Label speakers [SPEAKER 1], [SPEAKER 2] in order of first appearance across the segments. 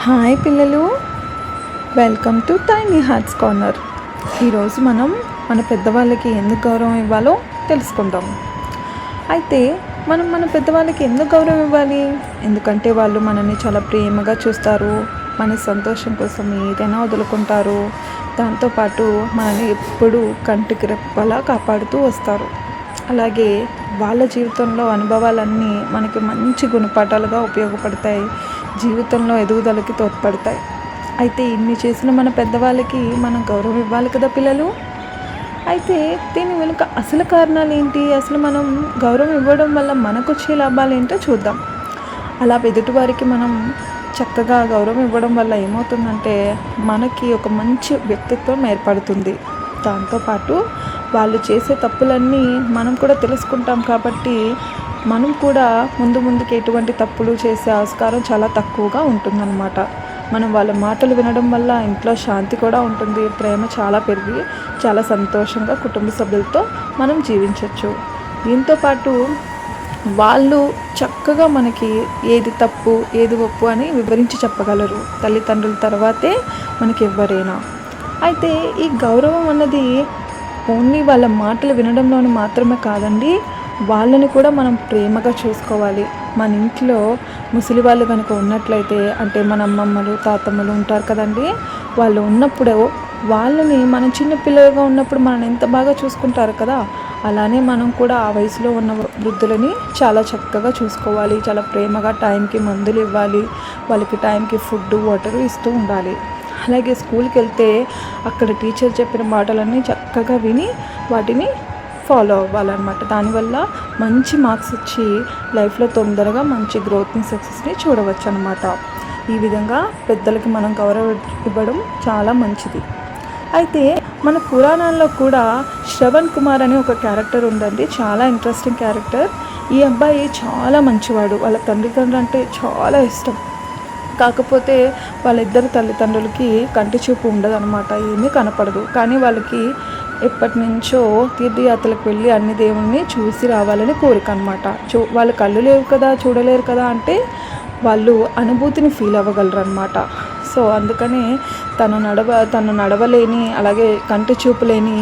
[SPEAKER 1] Hi పిల్లలు, welcome to tiny hearts corner. ఈరోజు మనం మన పెద్దవాళ్ళకి ఎందుకు గౌరవం ఇవ్వాలో తెలుసుకుందాం. అయితే మన పెద్దవాళ్ళకి ఎందుకు గౌరవం ఇవ్వాలి? ఎందుకంటే వాళ్ళు మనల్ని చాలా ప్రేమగా చూస్తారు, మన సంతోషం కోసం ఏదైనా వదులుకుంటారు. దాంతోపాటు మనల్ని ఎప్పుడూ కంటికి రెప్పలా కాపాడుతూ వస్తారు. అలాగే వాళ్ళ జీవితంలో అనుభవాలన్నీ మనకి మంచి గుణపాఠాలుగా ఉపయోగపడతాయి, జీవితంలో ఎదుగుదలకి తోడ్పడతాయి. అయితే ఇన్ని చేసిన మన పెద్దవాళ్ళకి మనం గౌరవం ఇవ్వాలి కదా పిల్లలు. అయితే దీని వెనుక అసలు కారణాలు ఏంటి? అసలు మనం గౌరవం ఇవ్వడం వల్ల మనకు వచ్చే లాభాలు ఏంటో చూద్దాం. అలా ఎదుటివారికి మనం చక్కగా గౌరవం ఇవ్వడం వల్ల ఏమవుతుందంటే మనకి ఒక మంచి వ్యక్తిత్వం ఏర్పడుతుంది. దాంతోపాటు వాళ్ళు చేసే తప్పులన్నీ మనం కూడా తెలుసుకుంటాం కాబట్టి మనం కూడా ముందుకి ఎటువంటి తప్పులు చేసే ఆస్కారం చాలా తక్కువగా ఉంటుందన్నమాట. మనం వాళ్ళ మాటలు వినడం వల్ల ఇంట్లో శాంతి కూడా ఉంటుంది, ప్రేమ చాలా పెరిగి చాలా సంతోషంగా కుటుంబ సభ్యులతో మనం జీవించవచ్చు. దీంతోపాటు వాళ్ళు చక్కగా మనకి ఏది తప్పు ఏది ఒప్పు అని వివరించి చెప్పగలరు. తల్లిదండ్రుల తర్వాతే మనకి ఎవరైనా. అయితే ఈ గౌరవం అన్నది ఓన్లీ వాళ్ళ మాటలు వినడంలోని మాత్రమే కాదండి, వాళ్ళని కూడా మనం ప్రేమగా చూసుకోవాలి. మన ఇంట్లో ముసలి వాళ్ళు కనుక ఉన్నట్లయితే, అంటే మన అమ్మమ్మలు తాతమ్మలు ఉంటారు కదండి, వాళ్ళు ఉన్నప్పుడు వాళ్ళని మనం చిన్నపిల్లలుగా ఉన్నప్పుడు మనం ఎంత బాగా చూసుకుంటారు కదా, అలానే మనం కూడా ఆ వయసులో ఉన్న వృద్ధులని చాలా చక్కగా చూసుకోవాలి. చాలా ప్రేమగా టైంకి మందులు ఇవ్వాలి, వాళ్ళకి టైంకి ఫుడ్ వాటర్ ఇస్తూ ఉండాలి. అలాగే స్కూల్కి వెళ్తే అక్కడ టీచర్ చెప్పిన మాటలన్నీ చక్కగా విని వాటిని ఫాలో అవ్వాలన్నమాట. దానివల్ల మంచి మార్క్స్ వచ్చి లైఫ్లో తొందరగా మంచి గ్రోత్ని సక్సెస్ని చూడవచ్చు అన్నమాట. ఈ విధంగా పెద్దలకి మనం గౌరవం ఇవ్వడం చాలా మంచిది. అయితే మన పురాణాల్లో కూడా శ్రవణ్ కుమార్ అనే ఒక క్యారెక్టర్ ఉందండి, చాలా ఇంట్రెస్టింగ్ క్యారెక్టర్. ఈ అబ్బాయి చాలా మంచివాడు, వాళ్ళ తల్లిదండ్రులు అంటే చాలా ఇష్టం. కాకపోతే వాళ్ళిద్దరు తల్లిదండ్రులకి కంటి చూపు ఉండదు అనమాట, ఏమీ కనపడదు. కానీ వాళ్ళకి ఎప్పటి నుంచో తీర్థయాత్రలకు వెళ్ళి అన్ని దేవుణ్ణి చూసి రావాలని కోరిక అనమాట. వాళ్ళు కళ్ళు లేవు కదా, చూడలేరు కదా, అంటే వాళ్ళు అనుభూతిని ఫీల్ అవ్వగలరు అనమాట. సో అందుకని తను నడవలేని, అలాగే కంటి చూపు లేని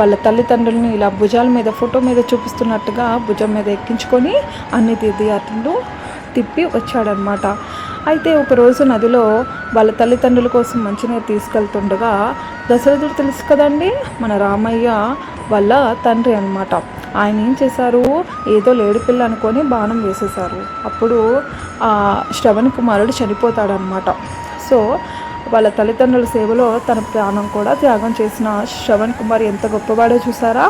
[SPEAKER 1] వాళ్ళ తల్లిదండ్రులని ఇలా భుజాల మీద ఫోటో మీద చూపిస్తున్నట్టుగా భుజం మీద ఎక్కించుకొని అన్ని తీర్థయాత్రలు తిప్పి వచ్చాడనమాట. అయితే ఒకరోజు నదిలో వాళ్ళ తల్లిదండ్రుల కోసం మంచినీరు తీసుకెళ్తుండగా దశరథుడు తెలుసు కదండి, మన రామయ్య వాళ్ళ తండ్రి అనమాట. ఆయన ఏం చేశారు, ఏదో లేడిపిల్ల అనుకొని బాణం వేసేశారు. అప్పుడు శ్రవణ్ కుమారుడు చనిపోతాడనమాట. సో వాళ్ళ తల్లిదండ్రుల సేవలో తన ప్రాణం కూడా త్యాగం చేసిన శ్రవణ్ కుమార్ ఎంత గొప్పవాడో చూసారా.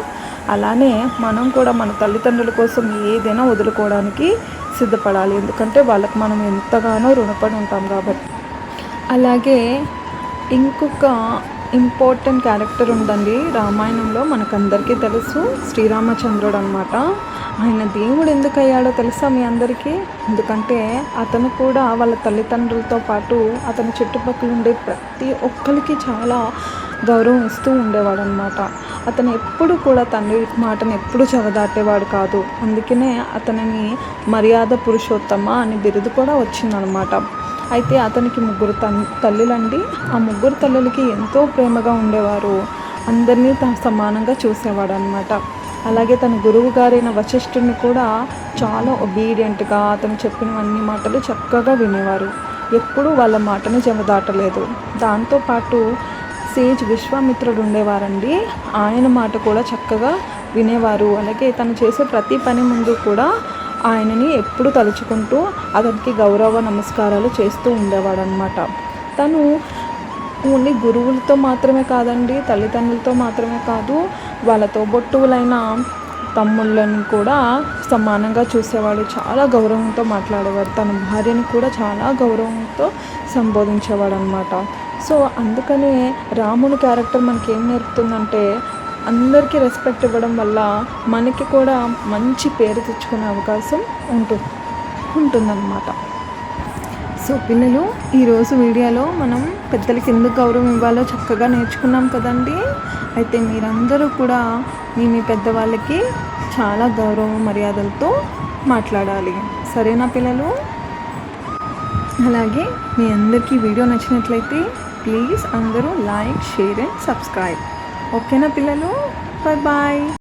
[SPEAKER 1] అలానే మనం కూడా మన తల్లిదండ్రుల కోసం ఏదైనా వదులుకోవడానికి సిద్ధపడాలి, ఎందుకంటే వాళ్ళకి మనం ఎంతగానో రుణపడి ఉంటాం కాబట్టి. అలాగే ఇంకొక ఇంపార్టెంట్ క్యారెక్టర్ ఉందండి రామాయణంలో, మనకందరికీ తెలుసు, శ్రీరామచంద్రుడు అనమాట. ఆయన దేవుడు ఎందుకు అయ్యాడో తెలుసా మీ అందరికీ? ఎందుకంటే అతను కూడా వాళ్ళ తల్లిదండ్రులతో పాటు అతని చుట్టుపక్కల ఉండే ప్రతి ఒక్కరికి చాలా గౌరవం ఇస్తూ ఉండేవాడు అనమాట. అతను ఎప్పుడు కూడా తండ్రి మాటను ఎప్పుడు చెవదాటేవాడు కాదు. అందుకనే అతనిని మర్యాద పురుషోత్తమ అని బిరుదు కూడా వచ్చిందనమాట. అయితే అతనికి ముగ్గురు తల్లులండి. ఆ ముగ్గురు తల్లులకి ఎంతో ప్రేమగా ఉండేవారు, అందరినీ సమానంగా చూసేవాడు అనమాట. అలాగే తన గురువు గారైన వశిష్ఠుడిని కూడా చాలా ఒబీడియంట్గా అతను చెప్పినవన్నీ మాటలు చక్కగా వినేవారు, ఎప్పుడూ వాళ్ళ మాటను చెవదాటలేదు. దాంతోపాటు సేజ్ విశ్వామిత్రుడు ఉండేవారండి, ఆయన మాట కూడా చక్కగా వినేవారు. అలాగే తను చేసే ప్రతి పని ముందు కూడా ఆయనని ఎప్పుడు తలుచుకుంటూ అతనికి గౌరవ నమస్కారాలు చేస్తూ ఉండేవాడు అనమాట. తను ఓన్లీ గురువులతో మాత్రమే కాదండి, తల్లిదండ్రులతో మాత్రమే కాదు, వాళ్ళ తోబొట్టువులైన తమ్ముళ్ళని కూడా సమానంగా చూసేవాడు, చాలా గౌరవంతో మాట్లాడేవాడు. తన భార్యని కూడా చాలా గౌరవంతో సంబోధించేవాడు అనమాట. సో అందుకనే రాముని క్యారెక్టర్ మనకి ఏం నేర్పుతుందంటే, అందరికీ రెస్పెక్ట్ ఇవ్వడం వల్ల మనకి కూడా మంచి పేరు తెచ్చుకునే అవకాశం ఉంటుందన్నమాట. సో పిల్లలు, ఈరోజు వీడియోలో మనం పెద్దలకి ఎందుకు గౌరవం ఇవ్వాలో చక్కగా నేర్చుకున్నాం కదండి. అయితే మీరందరూ కూడా మీ పెద్దవాళ్ళకి చాలా గౌరవ మర్యాదలతో మాట్లాడాలి, సరేనా పిల్లలు? అలాగే మీ అందరికీ వీడియో నచ్చినట్లయితే ప్లీజ్ అందరూ లైక్, షేర్ అండ్ సబ్స్క్రైబ్. ఓకేనా పిల్లలు? Bye bye.